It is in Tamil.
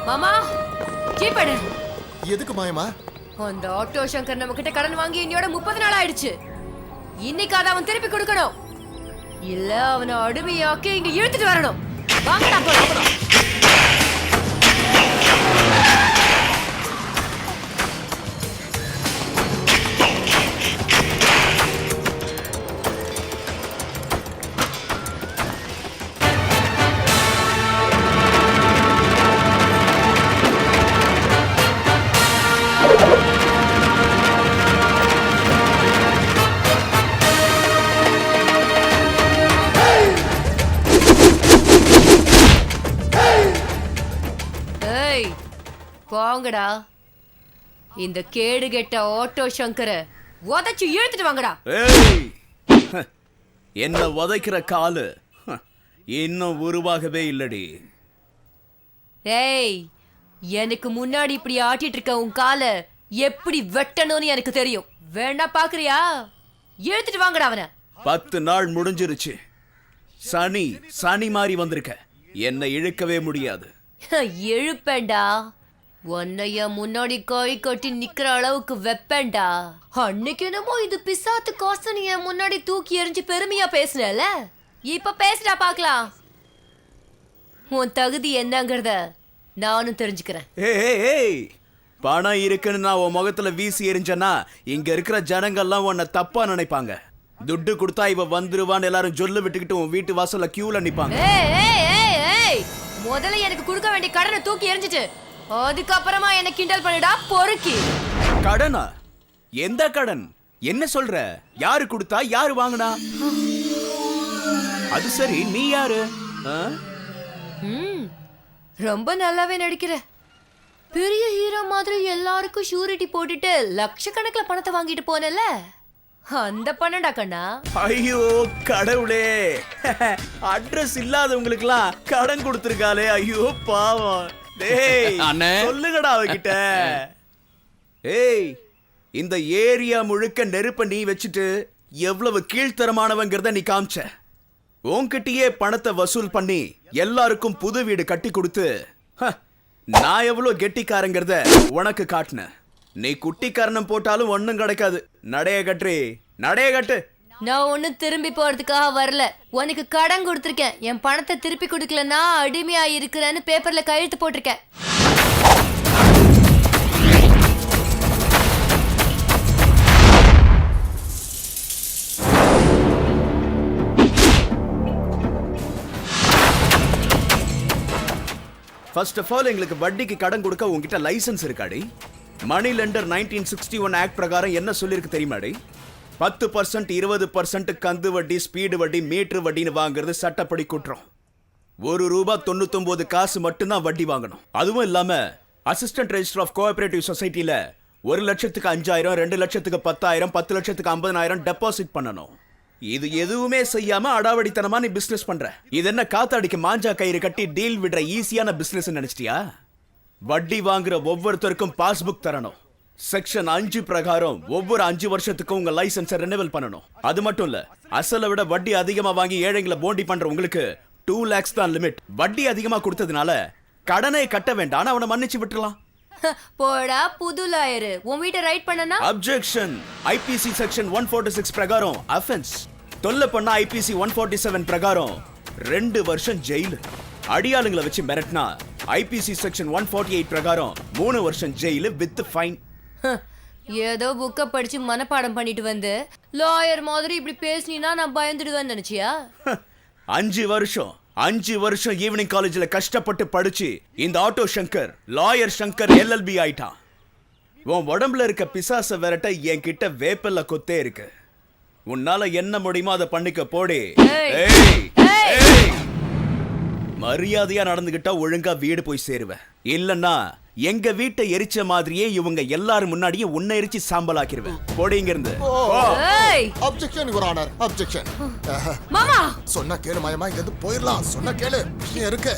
மாமா ஜீப்படு. எதுக்கு மாயமா? அந்த ஆட்டோ சங்கர் நம்ம கிட்ட கடன் வாங்கி இன்னையோட 30 நாள் ஆயிடுச்சு. இன்னைக்கு அதை அவன் திருப்பி கொடுக்கணும், இல்ல அவனை அடிமையாக்கி இங்க இழுத்துட்டு வரணும். வாங்கடா போலாம். வாங்கடா, இந்த கேடு கெட்ட ஆட்டோ சங்கர உதைச்சு இழுத்துட்டு வாங்கடா. என்ன உதைக்கிற காலு இன்னும் உருவாகவே இல்லடி. ஏய், எனக்கு முன்னாடி இப்படி ஆட்டிட்டு இருக்க உன் காலை எப்படி வெட்டணும்னு எனக்கு தெரியும். வேணா பாக்குறியா? இழுத்துட்டு வாங்கடா அவனை. 10 நாள் முடிஞ்சிருச்சு. சனி மாதிரி வந்திருக்க, என்ன இழுக்கவே முடியாது. இழுப்பேண்டா, உன்னைய முன்னாடி கை கட்டி நிக்கிற அளவுக்கு வெப்பேண்டா. அன்னைக்கு என்னமோ இது பிசாத்து காசு நீ என் முன்னாடி தூக்கி எறிஞ்சு பெருமையா பேசுனல, இப்ப பேசுடா பாக்கலாம். உன் தகுதி என்னங்கறத நானும் தெரிஞ்சுக்கிறேன். ஏய், பணம் இருக்குன்னு நான் உன் முகத்துல வீசி எறிஞ்சனா இங்க இருக்கிற ஜனங்கள்லாம் உன்னை தப்பா நினைப்பாங்க. துட்டு கொடுத்தா இவ வந்துருவான்னு எல்லாரும் சொல்லு விட்டுக்கிட்டு உன் வீட்டு வாசல்ல கியூல நிப்பாங்க. முதல்ல எனக்கு கொடுக்க வேண்டிய கடனை தூக்கி எறிஞ்சிட்டு அதுக்கப்புறமா என்ன கிண்டல் பண்ணிடா பொறுக்கி. கடனா? எந்த கடன்? என்ன சொல்ற? யாரு கொடுத்தா, யாரு வாங்கினா? அது சரி, நீ யாரு? ரொம்ப நல்லாவே நடிக்கிற. பெரிய ஹீரோ மாதிரி எல்லாருக்கும் ஷூரிட்டி போட்டுட்டு லட்சக்கணக்கில் பணத்தை வாங்கிட்டு போனல, அந்த பணம்டா கண்ணா. ஐயோ கடவுளே, அட்ரஸ் இல்லாதவங்களுக்குலாம் கடன் கொடுத்திருக்காளே. ஐயோ பாவம். டேய் சொல்லுங்கடா அவகிட்ட. ஏய், இந்த ஏரியா முழுக்க நெருப்ப நீ வச்சுட்டு எவ்வளவு கீழ்த்தரமானவங்கிறத நீ காமிச்ச. உன்கிட்டயே பணத்தை வசூல் பண்ணி எல்லாருக்கும் புது வீடு கட்டி கொடுத்து நான் எவ்வளவு கெட்டிக்காரங்கிறத உனக்கு காட்டின. நீ குட்டிக்காரணம் போட்டாலும் ஒன்னும் கிடைக்காது. நடைய கட்டு, நடைய கட்டு. நான் ஒண்ணு திரும்பி போறதுக்காக வரல, உனக்கு கடன் கொடுத்துருக்கேன். என் பணத்தை திருப்பி கொடுக்கலன்னா அடிமையா இருக்கிறேன்னு பேப்பர்ல கையெழுத்து போட்டிருக்கேன். ஃபர்ஸ்ட் ஆஃப் ஆல், எங்களுக்கு வட்டிக்கு கடன் கொடுக்க உங்ககிட்ட லைசன்ஸ் இருக்காடி? மணி லெண்டர் 1961 ஆக்ட் பிரகாரம் என்ன சொல்லிருக்கு தெரியுமாடி? 10%, 20% கந்து வட்டி, ஸ்பீடு வட்டி, மீட்டர் வட்டின்னு வாங்குறது சட்டப்படி குற்றம். ₹1.99 மட்டும்தான் வட்டி வாங்கணும். அதுவும் இல்லாம அசிஸ்டன்ட் ரெஜிஸ்டர் ஆஃப் கோஆபரேட்டிவ் சொசைட்டில 1 லட்சத்துக்கு 5,000, 2 லட்சத்துக்கு 10,000, 10 லட்சத்துக்கு 50,000 டெபாசிட் பண்ணணும். இது எதுவுமே செய்யாம அடாவடித்தனமா நீ பிசினஸ் பண்ற. இது என்ன காத்தாடிக்கு மாஞ்சா கயிறு கட்டி டீல் விடுற ஈஸியான பிசினஸ் நினைச்சிட்டியா? வட்டி வாங்குற ஒவ்வொருத்தருக்கும் பாஸ்புக் தரணும். செக்ஷன் 5 பிரகாரம் ஒவ்வொரு 5 வருஷத்துக்கும் உங்க லைசன்ஸை ரெனிவல் பண்ணணும். அது மட்டும் இல்ல, அசலை விட வட்டி அதிகமா வாங்கி ஏழைங்களை போண்டி பண்ற உங்களுக்கு 2 lakhs தான் லிமிட். வட்டி அதிகமா கொடுத்ததுனால கடனை கட்ட வேண்டாம், அவனை மன்னிச்சு விட்டுறலாம். போடா புது லாயர், உன் வீட்டை ரைட் பண்ணனா? அப்ஜெக்ஷன். ஐபிசி செக்ஷன் 146 பிரகாரம் அஃபென்ஸ். தொல்லை பண்ண ஐபிசி 147 பிரகாரம் 2 வருஷம் ஜெயிலு. அடியாளுங்களை வச்சு மிரட்டினா ஐபிசி செக்ஷன் 148 பிரகாரம் 3 வருஷம் ஜெயிலு வித் ஃபைன். ஏதோ புக்க படிச்சு மனப்பாடம் பண்ணிட்டு வந்து லாயர் மாதிரி இப்படி பேசினா நான் பயந்துடுவேன்னு நினைச்சியா? 5 வருஷம் ஈவினிங் காலேஜ்ல கஷ்டப்பட்டு படிச்சு இந்த auto Shankar lawyer Shankar LLB ஆயிட்டான். உன் உடம்புல இருக்க பிசாச விரட்ட என்கிட்ட வேப்பல்ல கொத்தே இருக்கு. உன்னால என்ன முடியுமோ அதை பண்ணிக்க போடி. மரியாதையா நடந்துகிட்டா ஒழுங்கா வீடு போய் சேருவேன். இல்லன்னா எங்க வீட்டை எரிச்ச மாதிரியே இவங்க எல்லாரும் முன்னாடியே உன்னை எரிச்சு சாம்பலாக்கிடுவேன். போடிங்க இருந்து. Objection your honour, objection. மாமா சொன்னா கேளு மாயமா, இங்க போயிடலாம். சொன்னா கேளு, விஷயம் இருக்கு.